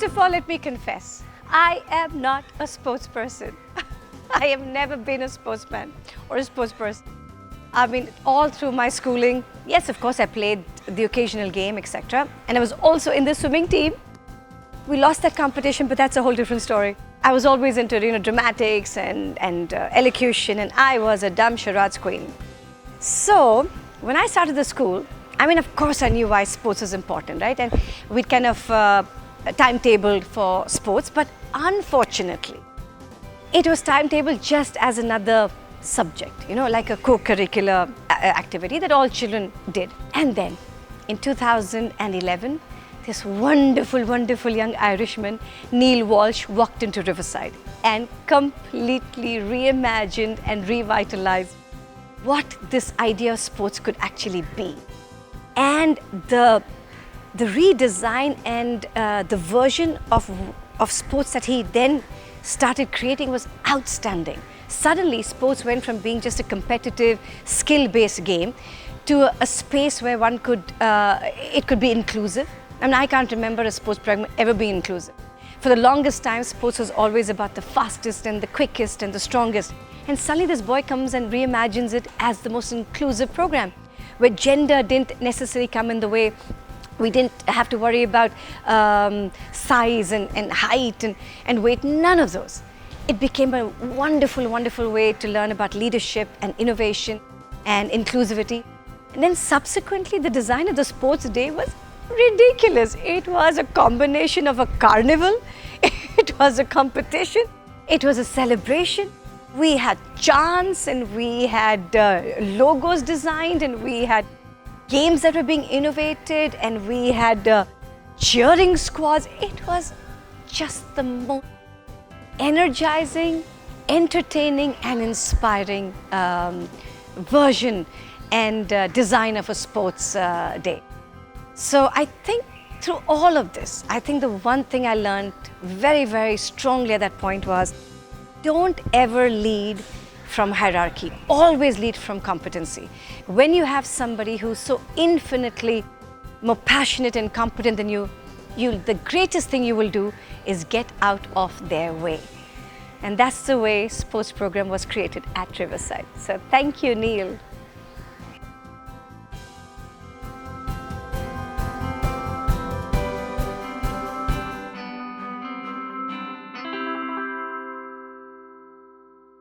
First of all, let me confess, I am not a sports person. I have never been a sportsman or a sports person. I mean, all through my schooling, yes, of course, I played the occasional game, etc. And I was also in the swimming team. We lost that competition, but that's a whole different story. I was always into, dramatics and elocution, and I was a dumb charades queen. So, when I started the school, I mean, of course, I knew why sports was important, right? And we'd kind of timetabled for sports, but unfortunately, it was timetabled just as another subject, like a co-curricular activity that all children did. And then, in 2011, this wonderful, wonderful young Irishman, Neil Walsh, walked into Riverside and completely reimagined and revitalized what this idea of sports could actually be. And the redesign and the version of sports that he then started creating was outstanding. Suddenly, sports went from being just a competitive, skill-based game to a space where it could be inclusive. I mean, I can't remember a sports program ever being inclusive. For the longest time, sports was always about the fastest and the quickest and the strongest. And suddenly this boy comes and reimagines it as the most inclusive program, where gender didn't necessarily come in the way. We didn't have to worry about size and height and weight, none of those. It became a wonderful, wonderful way to learn about leadership and innovation and inclusivity. And then subsequently, the design of the sports day was ridiculous. It was a combination of a carnival, it was a competition, it was a celebration. We had chants and we had logos designed and we had games that were being innovated and we had cheering squads. It was just the most energizing, entertaining and inspiring version and design of a sports day. So I think through all of this, I think the one thing I learned very, very strongly at that point was, don't ever lead from hierarchy, always lead from competency. When you have somebody who's so infinitely more passionate and competent than you, the greatest thing you will do is get out of their way. And that's the way sports program was created at Riverside. So thank you, Neil.